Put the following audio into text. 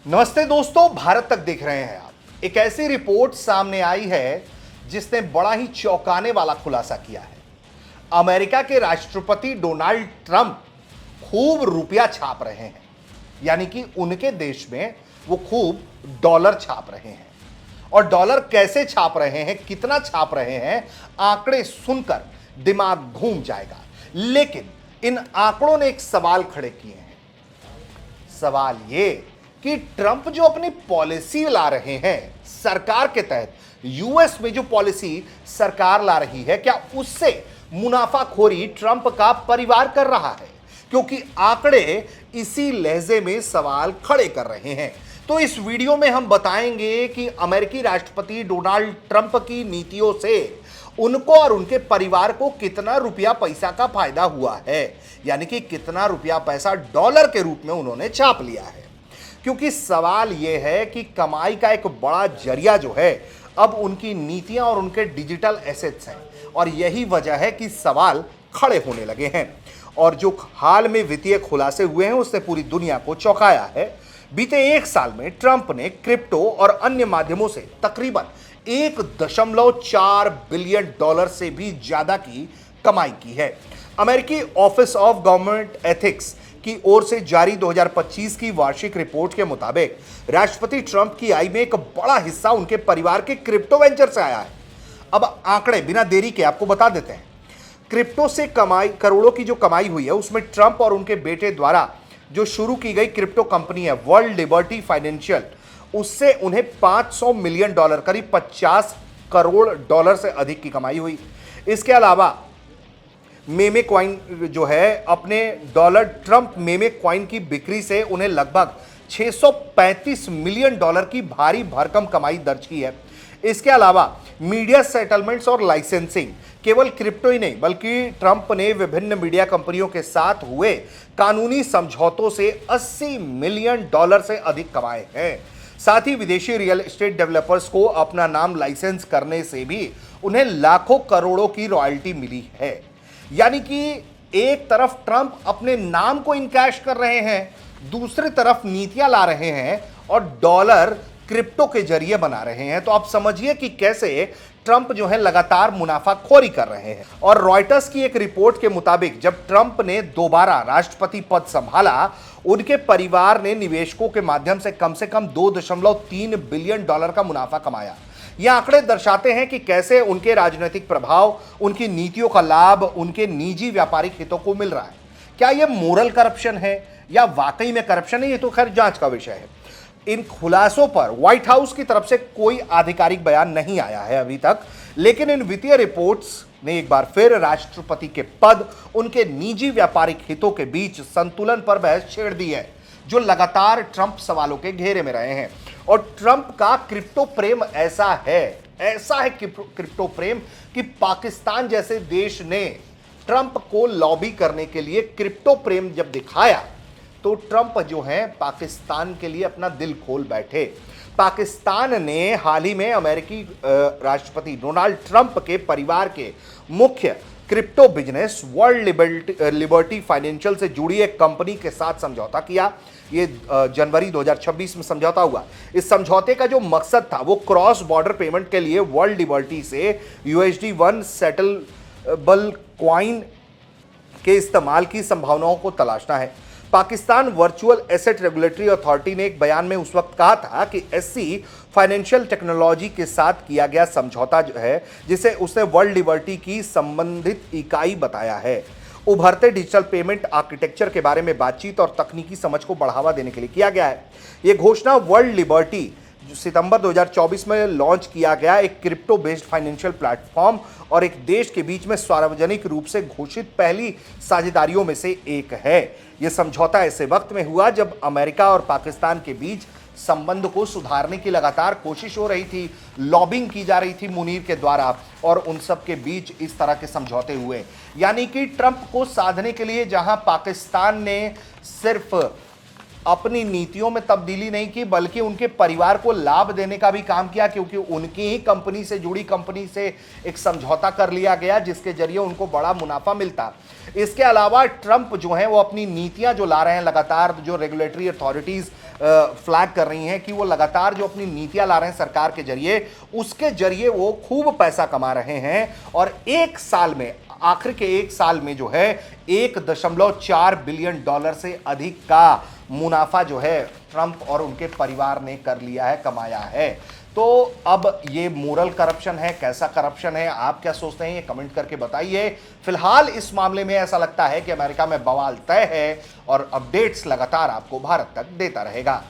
नमस्ते दोस्तों, भारत तक देख रहे हैं आप। एक ऐसी रिपोर्ट सामने आई है जिसने बड़ा ही चौंकाने वाला खुलासा किया है। अमेरिका के राष्ट्रपति डोनाल्ड ट्रंप खूब रुपया छाप रहे हैं, यानी कि उनके देश में वो खूब डॉलर छाप रहे हैं। और डॉलर कैसे छाप रहे हैं, कितना छाप रहे हैं, आंकड़े सुनकर दिमाग घूम जाएगा। लेकिन इन आंकड़ों ने एक सवाल खड़े किए हैं। सवाल ये कि ट्रंप जो अपनी पॉलिसी ला रहे हैं सरकार के तहत, यूएस में जो पॉलिसी सरकार ला रही है, क्या उससे मुनाफाखोरी ट्रंप का परिवार कर रहा है? क्योंकि आंकड़े इसी लहजे में सवाल खड़े कर रहे हैं। तो इस वीडियो में हम बताएंगे कि अमेरिकी राष्ट्रपति डोनाल्ड ट्रंप की नीतियों से उनको और उनके परिवार को कितना रुपया पैसा का फायदा हुआ है, यानी कि कितना रुपया पैसा डॉलर के रूप में उन्होंने छाप लिया है। क्योंकि सवाल यह है कि कमाई का एक बड़ा जरिया जो है अब उनकी नीतियां और उनके डिजिटल एसेट्स हैं, और यही वजह है कि सवाल खड़े होने लगे हैं। और जो हाल में वित्तीय खुलासे हुए हैं उसने पूरी दुनिया को चौंकाया है। बीते एक साल में ट्रंप ने क्रिप्टो और अन्य माध्यमों से तकरीबन 1.4 बिलियन डॉलर से भी ज्यादा की कमाई की है। अमेरिकी ऑफिस ऑफ गवर्नमेंट एथिक्स की ओर से जारी 2025 की वार्षिक रिपोर्ट के मुताबिक राष्ट्रपति ट्रंप की आय में एक बड़ा हिस्सा उनके परिवार के क्रिप्टो वेंचर से आया है। अब आंकड़े बिना देरी के आपको बता देते हैं। क्रिप्टो से कमाई, करोड़ों की जो कमाई हुई है उसमें ट्रंप और उनके बेटे द्वारा जो शुरू की गई क्रिप्टो कंपनी है वर्ल्ड लिबर्टी फाइनेंशियल, उससे उन्हें 500 मिलियन डॉलर, करीब 50 करोड़ डॉलर से अधिक की कमाई हुई। इसके अलावा मेमे क्वाइन जो है, अपने डॉलर ट्रंप मेमे क्वाइन की बिक्री से उन्हें लगभग 635 मिलियन डॉलर की भारी भरकम कमाई दर्ज की है। इसके अलावा मीडिया सेटलमेंट्स और लाइसेंसिंग, केवल क्रिप्टो ही नहीं बल्कि ट्रंप ने विभिन्न मीडिया कंपनियों के साथ हुए कानूनी समझौतों से 80 मिलियन डॉलर से अधिक कमाए हैं। साथ ही विदेशी रियल एस्टेट डेवलपर्स को अपना नाम लाइसेंस करने से भी उन्हें लाखों करोड़ों की रॉयल्टी मिली है। यानी कि एक तरफ ट्रंप अपने नाम को इनकैश कर रहे हैं, दूसरी तरफ नीतियां ला रहे हैं और डॉलर क्रिप्टो के जरिए बना रहे हैं। तो आप समझिए कि कैसे ट्रंप जो है लगातार मुनाफाखोरी कर रहे हैं। और रॉयटर्स की एक रिपोर्ट के मुताबिक जब ट्रंप ने दोबारा राष्ट्रपति पद संभाला, उनके परिवार ने निवेशकों के माध्यम से कम 2.3 बिलियन डॉलर का मुनाफा कमाया। ये आंकड़े दर्शाते हैं कि कैसे उनके राजनीतिक प्रभाव, उनकी नीतियों का लाभ उनके निजी व्यापारिक हितों को मिल रहा है। क्या यह मोरल करप्शन है या वाकई में करप्शन है, ये तो खैर जांच का विषय है। इन खुलासों पर व्हाइट हाउस की तरफ से कोई आधिकारिक बयान नहीं आया है अभी तक, लेकिन इन वित्तीय रिपोर्ट्स ने एक बार फिर राष्ट्रपति के पद, उनके निजी व्यापारिक हितों के बीच संतुलन पर बहस छेड़ दी है, जो लगातार ट्रंप सवालों के घेरे में रहे हैं। और ट्रंप का क्रिप्टो प्रेम ऐसा है क्रिप्टो प्रेम कि पाकिस्तान जैसे देश ने ट्रंप को लॉबी करने के लिए क्रिप्टो प्रेम जब दिखाया तो ट्रंप जो है पाकिस्तान के लिए अपना दिल खोल बैठे। पाकिस्तान ने हाल ही में अमेरिकी राष्ट्रपति डोनाल्ड ट्रंप के परिवार के मुख्य crypto business world liberty financial से जुड़ी एक कंपनी के साथ समझौता किया। ये जनवरी 2026 में समझौता हुआ। इस समझौते का जो मकसद था वो क्रॉस बॉर्डर पेमेंट के लिए वर्ल्ड लिबर्टी से USD1 सेटलबल कॉइन के इस्तेमाल की संभावनाओं को तलाशना है। Pakistan virtual asset regulatory authority ने एक बयान में उस वक्त कहा था कि SC फाइनेंशियल टेक्नोलॉजी के साथ किया गया समझौता जो है, जिसे उसने वर्ल्ड लिबर्टी की संबंधित इकाई बताया है, उभरते डिजिटल पेमेंट आर्किटेक्चर के बारे में बातचीत और तकनीकी समझ को बढ़ावा देने के लिए किया गया है। यह घोषणा वर्ल्ड लिबर्टी सितंबर 2024 में लॉन्च किया गया एक क्रिप्टो बेस्ड फाइनेंशियल प्लेटफॉर्म और एक देश के बीच में सार्वजनिक रूप से घोषित पहली साझेदारियों में से एक है। यह समझौता ऐसे वक्त में हुआ जब अमेरिका और पाकिस्तान के बीच संबंध को सुधारने की लगातार कोशिश हो रही थी, लॉबिंग की जा रही थी मुनीर के द्वारा, और उन सब के बीच इस तरह के समझौते हुए। यानी कि ट्रंप को साधने के लिए जहां पाकिस्तान ने सिर्फ अपनी नीतियों में तब्दीली नहीं की बल्कि उनके परिवार को लाभ देने का भी काम किया, क्योंकि उनकी ही कंपनी से जुड़ी कंपनी से एक समझौता कर लिया गया जिसके जरिए उनको बड़ा मुनाफा मिलता। इसके अलावा ट्रंप जो है वो अपनी नीतियां जो ला रहे हैं लगातार, जो रेगुलेटरी अथॉरिटीज फ्लैग कर रही हैं कि वो लगातार जो अपनी नीतियां ला रहे हैं सरकार के जरिए, उसके जरिए वो खूब पैसा कमा रहे हैं और एक साल में, आखिर के एक साल में जो है 1.4 बिलियन डॉलर से अधिक का मुनाफा जो है ट्रंप और उनके परिवार ने कर लिया है, कमाया है। तो अब ये मोरल करप्शन है, कैसा करप्शन है, आप क्या सोचते हैं, ये कमेंट करके बताइए। फिलहाल इस मामले में ऐसा लगता है कि अमेरिका में बवाल तय है और अपडेट्स लगातार आपको भारत तक देता रहेगा।